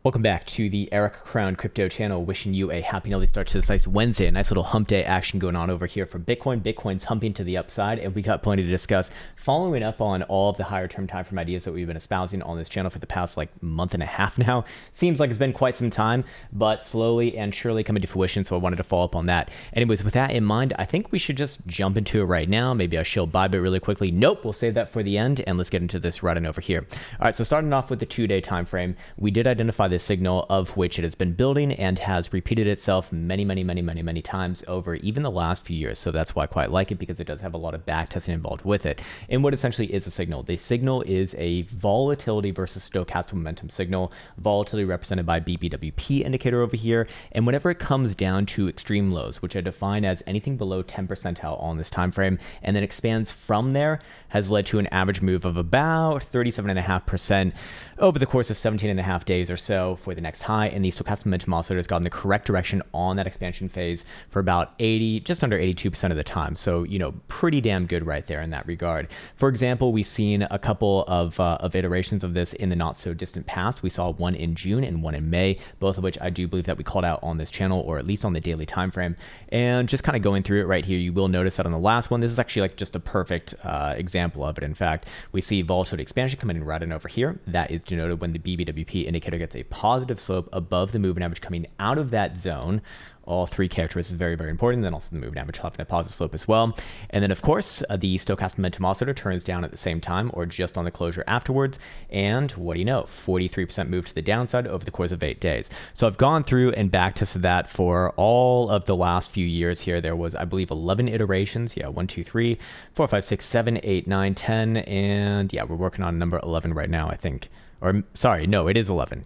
Welcome back to the Eric Krown crypto channel. Wishing you a happy and healthy start to this nice Wednesday. A nice little hump day action going on over here for Bitcoin. Bitcoin's humping to the upside, and we got plenty to discuss. Following up on all of the higher term time frame ideas that we've been espousing on this channel for the past month and a half now. Seems like it's been quite some time, but slowly and surely coming to fruition. So I wanted to follow up on that. Anyways, with that in mind, I think we should just jump into it right now. Maybe I shall buy bit really quickly. Nope, we'll save that for the end, and let's get into this right on over here. All right, so starting off with the 2-day time frame, we did identify this signal of which it has been building and has repeated itself many times over even the last few years. So that's why I quite like it, because it does have a lot of back testing involved with it. And what essentially is a signal? The signal is a volatility versus stochastic momentum signal. Volatility represented by BBWP indicator over here. And whenever it comes down to extreme lows, which I define as anything below 10 percentile on this time frame, and then expands from there, has led to an average move of about 37.5% over the course of 17.5 days or so for the next high. And the stochastic momentum oscillator has gone the correct direction on that expansion phase for about just under 82% of the time. So, pretty damn good right there in that regard. For example, we've seen a couple of iterations of this in the not so distant past. We saw one in June and one in May, both of which I do believe that we called out on this channel, or at least on the daily time frame. And just kind of going through it right here, you will notice that on the last one, this is actually just a perfect example of it. In fact, we see volatility expansion coming in right in over here. That is denoted when the BBWP indicator gets a positive slope above the moving average coming out of that zone. All three characteristics is very important. Then also the moving average having a positive slope as well. And then of course, the stochastic momentum oscillator turns down at the same time, or just on the closure afterwards. And what do you know? 43% move to the downside over the course of 8 days. So I've gone through and back tested that for all of the last few years here. There was, I believe, 11 iterations. Yeah, 1, 2, 3, 4, 5, 6, 7, 8, 9, 10. And yeah, we're working on number 11 right now, I think. Or sorry, no, it is 11.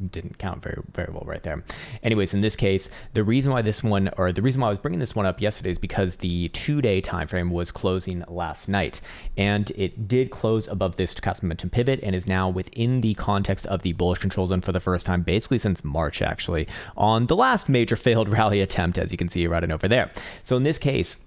Didn't count very well right there. Anyways, in this case, the reason why I was bringing this one up yesterday is because the 2-day time frame was closing last night, and it did close above this stochastic momentum pivot and is now within the context of the bullish control zone for the first time, basically since March, actually, on the last major failed rally attempt, as you can see right on over there. So in this case,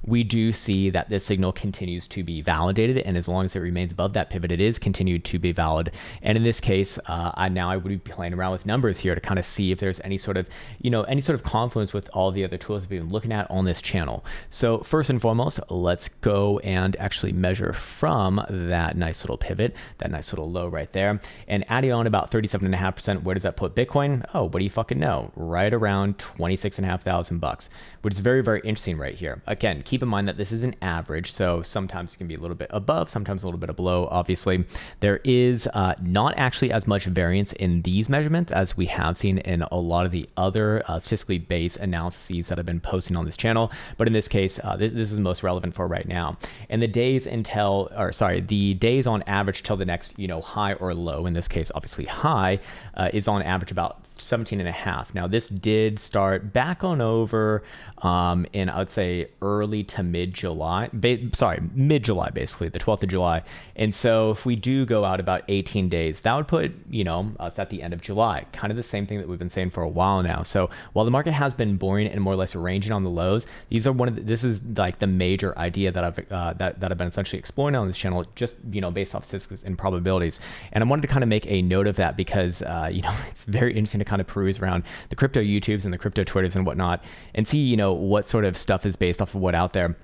we do see that this signal continues to be validated, and as long as it remains above that pivot, it is continued to be valid. And in this case, I would be playing around with numbers here to kind of see if there's any sort of confluence with all the other tools we've been looking at on this channel. So first and foremost, let's go and actually measure from that nice little pivot, that nice little low right there, and adding on about 37.5%. Where does that put Bitcoin? Oh, what do you fucking know? Right around 26,500 bucks, which is very interesting right here. Again, keep in mind that this is an average, so sometimes it can be a little bit above, sometimes a little bit below. Obviously, there is not actually as much variance in these measurements as we have seen in a lot of the other statistically based analyses that I've been posting on this channel. But in this case, this is most relevant for right now. And the days the days on average till the next high or low, in this case obviously high, is on average about 17.5. Now this did start back on over in, I would say, early to mid-July, mid-July, basically the 12th of July. And so if we do go out about 18 days, that would put us at the end of July, kind of the same thing that we've been saying for a while now. So while the market has been boring and more or less ranging on the lows, this is like the major idea that I've been essentially exploring on this channel, just based off statistics and probabilities. And I wanted to kind of make a note of that because it's very interesting to kind of peruse around the crypto YouTubes and the crypto Twitters and whatnot, and see what sort of stuff is based off of what out there.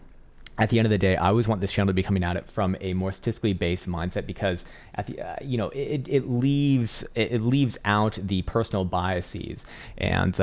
At the end of the day, I always want this channel to be coming at it from a more statistically based mindset, because at the it leaves out the personal biases, and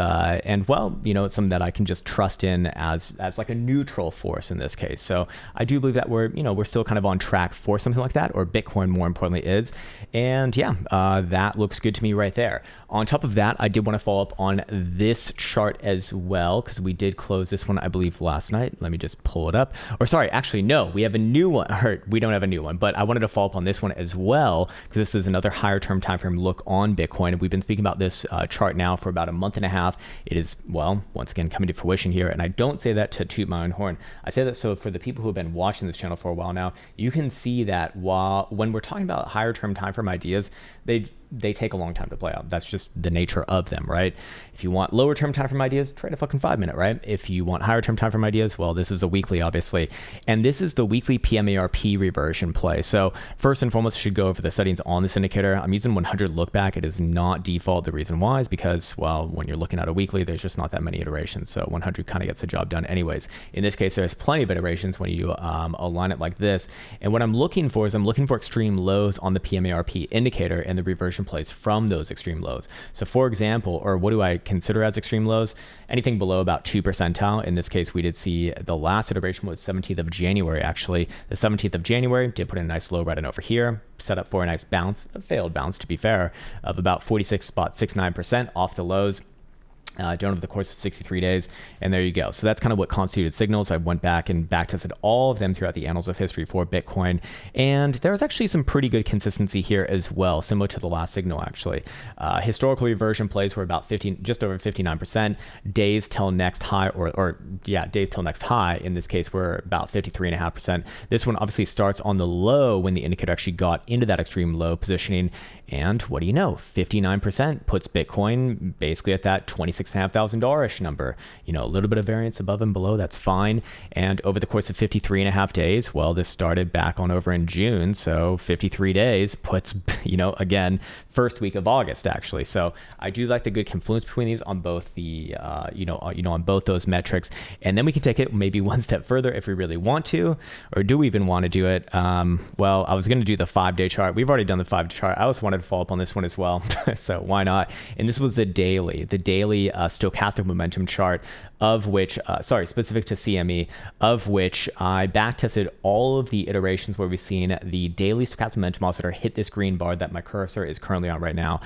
well, it's something that I can just trust in as like a neutral force in this case. So I do believe that we're still kind of on track for something like that, or Bitcoin more importantly is. And yeah, that looks good to me right there. On top of that, I did want to follow up on this chart as well, because we did close this one, I believe, last night. Let me just pull it up. Or sorry, actually, no, we have a new one. Or we don't have a new one, but I wanted to follow up on this one as well, because this is another higher term time frame look on Bitcoin. We've been speaking about this chart now for about a month and a half. It is, well, once again, coming to fruition here. And I don't say that to toot my own horn. I say that so for the people who have been watching this channel for a while now, you can see that when we're talking about higher term time frame ideas, they take a long time to play out. That's just the nature of them, right? If you want lower term time frame ideas, trade a fucking 5-minute, right? If you want higher term time frame ideas, well, this is a weekly, obviously. And this is the weekly PMARP reversion play. So first and foremost, I should go over the settings on this indicator. I'm using 100 look back. It is not default. The reason why is because, well, when you're looking at a weekly, there's just not that many iterations. So 100 kind of gets the job done anyways. In this case, there's plenty of iterations when you align it like this. And what I'm looking for is I'm looking for extreme lows on the PMARP indicator and the reversion plays from those extreme lows. So for example, or what do I consider as extreme lows? Anything below about 2 percentile. In this case, we did see the last iteration was 17th of January, actually. The 17th of January did put in a nice low right in over here, set up for a nice bounce, a failed bounce to be fair, of about 46.69% off the lows. Done over the course of 63 days, and there you go. So that's kind of what constituted signals. I went back and back tested all of them throughout the annals of history for Bitcoin, and there was actually some pretty good consistency here as well, similar to the last signal actually. Historical reversion plays were about 15, just over 59%. Days till next high, days till next high in this case were about 53.5%. This one obviously starts on the low when the indicator actually got into that extreme low positioning, and what do you know? 59% puts Bitcoin basically at that $26,500-ish number. You know, a little bit of variance above and below, that's fine. And over the course of 53.5 days, well, this started back on over in June, so 53 days puts, you know, again, first week of August actually. So I do like the good confluence between these on both the, on both those metrics. And then we can take it maybe one step further if we really want to, or do we even want to do it? Well, I was going to do the 5-day chart. We've already done the 5-day chart. I also wanted to follow up on this one as well. So why not? And this was the daily stochastic momentum chart, of which, specific to CME, of which I backtested all of the iterations where we've seen the daily stochastic momentum oscillator hit this green bar that my cursor is currently on right now,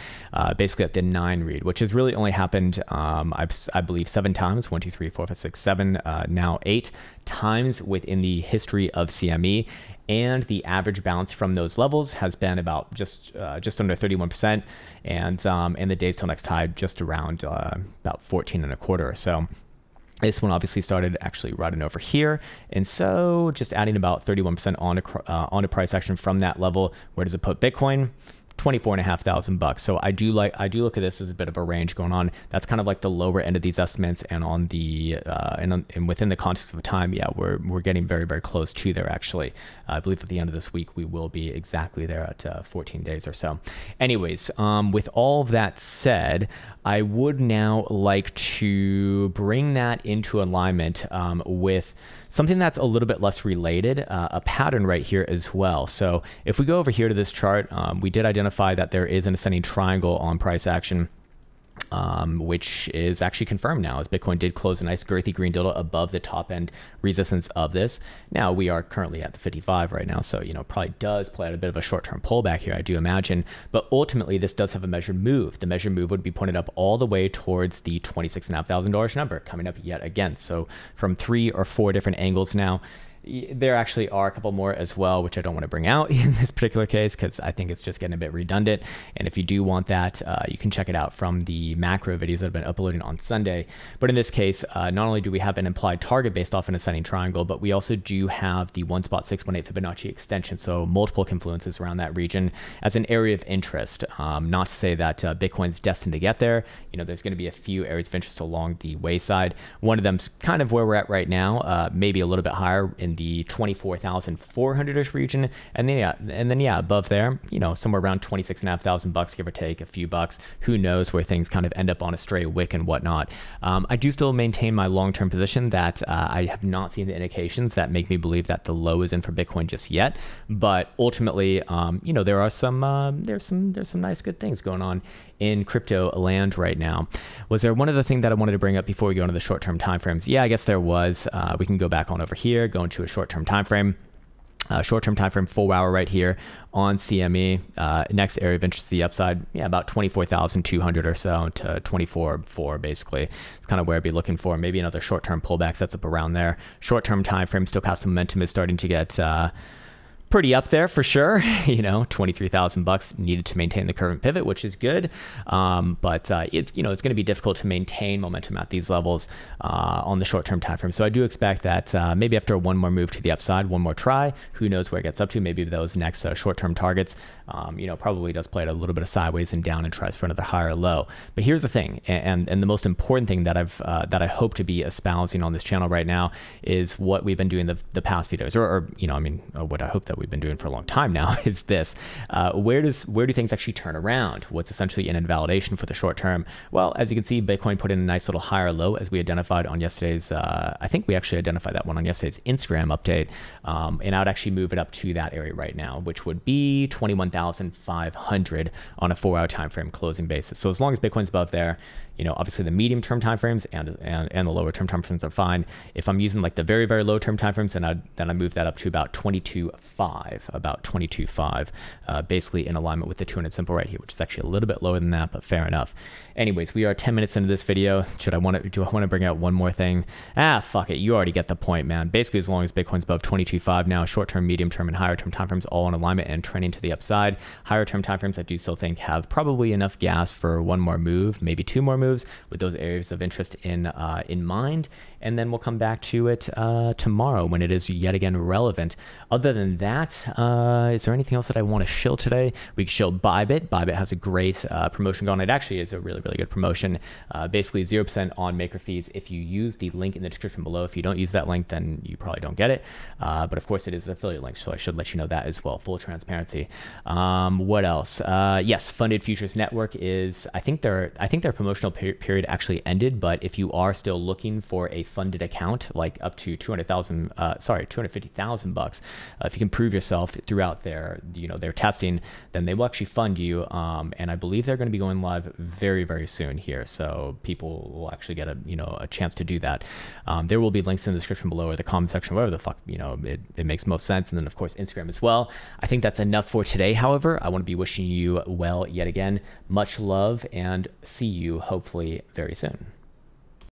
basically at the 9 read, which has really only happened, I believe, 7 times, 1, 2, 3, 4, 5, 6, 7, now 8 times within the history of CME. And the average bounce from those levels has been about just under 31%, and the days till next high just around about 14.25 or so. This one obviously started actually right over here, and so just adding about 31% on a price action from that level. Where does it put Bitcoin? $24,500. So I do look at this as a bit of a range going on. That's kind of like the lower end of these estimates, and on the and within the context of time, yeah, we're getting very, very close to there actually. I believe at the end of this week we will be exactly there at 14 days or so. Anyways, with all of that said, I would now like to bring that into alignment with something that's a little bit less related, a pattern right here as well. So if we go over here to this chart, we did identify that there is an ascending triangle on price action, which is actually confirmed now, as Bitcoin did close a nice girthy green dildo above the top end resistance of this. Now we are currently at the 55 right now, so probably does play out a bit of a short-term pullback here, I do imagine, but ultimately this does have a measured move. The measured move would be pointed up all the way towards the $26,500 number, coming up yet again. So from 3 or 4 different angles now. There actually are a couple more as well, which I don't want to bring out in this particular case because I think it's just getting a bit redundant. And if you do want that, you can check it out from the macro videos that have been uploading on Sunday. But in this case, not only do we have an implied target based off an ascending triangle, but we also do have the 1.618 Fibonacci extension. So multiple confluences around that region as an area of interest. Not to say that Bitcoin's destined to get there. There's going to be a few areas of interest along the wayside. One of them's kind of where we're at right now, maybe a little bit higher in the 24,400-ish region, and then above there, somewhere around $26,500, give or take a few bucks. Who knows where things kind of end up on a stray wick and whatnot. I do still maintain my long-term position that I have not seen the indications that make me believe that the low is in for Bitcoin just yet. But ultimately, there are there's some nice good things going on in crypto land right now. Was there one other thing that I wanted to bring up before we go into the short-term timeframes? Yeah, I guess there was. We can go back on over here, go into a short-term time frame. Short-term time frame, 4 hour right here on CME. Next area of interest to the upside, about 24,200 or so to 24.4 basically. It's kind of where I'd be looking for. Maybe another short-term pullback sets up around there. Short-term time frame, stochastic momentum is starting to get pretty up there for sure. 23,000 bucks needed to maintain the current pivot, which is good. But it's going to be difficult to maintain momentum at these levels on the short-term time frame. So I do expect that maybe after one more move to the upside, one more try, who knows where it gets up to. Maybe those next short-term targets, probably does play it a little bit of sideways and down and tries for another higher low. But here's the thing, and the most important thing that I hope to be espousing on this channel right now is what we've been doing the past few days, or what I hope that we've been doing for a long time now is this: where do things actually turn around? What's essentially an invalidation for the short term? Well, as you can see, Bitcoin put in a nice little higher low as we identified on yesterday's. I think we actually identified that one on yesterday's Instagram update, and I would actually move it up to that area right now, which would be 21,500 on a 4-hour time frame closing basis. So as long as Bitcoin's above there, obviously the medium term time frames and the lower term time frames are fine. If I'm using like the very, very low term time frames, then I move that up to about 22.5, basically in alignment with the 200 simple right here, which is actually a little bit lower than that, but fair enough. Anyways, we are 10 minutes into this video. Do I want to bring out one more thing? Fuck it. You already get the point, man. Basically, as long as Bitcoin's above 22.5 now, short term, medium term, and higher term time frames all in alignment and trending to the upside. Higher term time frames, I do still think have probably enough gas for one more move, maybe two more moves, with those areas of interest in mind, and then we'll come back to it tomorrow when it is yet again relevant. Other than that, is there anything else that I want to shill today? We can shill Bybit. Bybit has a great promotion going. It actually is a really, really good promotion. Basically 0% on maker fees if you use the link in the description below. If you don't use that link, then you probably don't get it. But of course, it is an affiliate link, so I should let you know that as well. Full transparency. What else? Yes, Funded Futures Network is. I think their promotional period actually ended, but if you are still looking for a funded account, like up to 250,000 bucks, if you can prove yourself throughout their testing, then they will actually fund you. And I believe they're going to be going live very, very soon here, so people will actually get a chance to do that. There will be links in the description below or the comment section, whatever the fuck it makes most sense, and then of course Instagram as well. I think that's enough for today. However, I want to be wishing you well yet again. Much love, and see you hopefully very soon.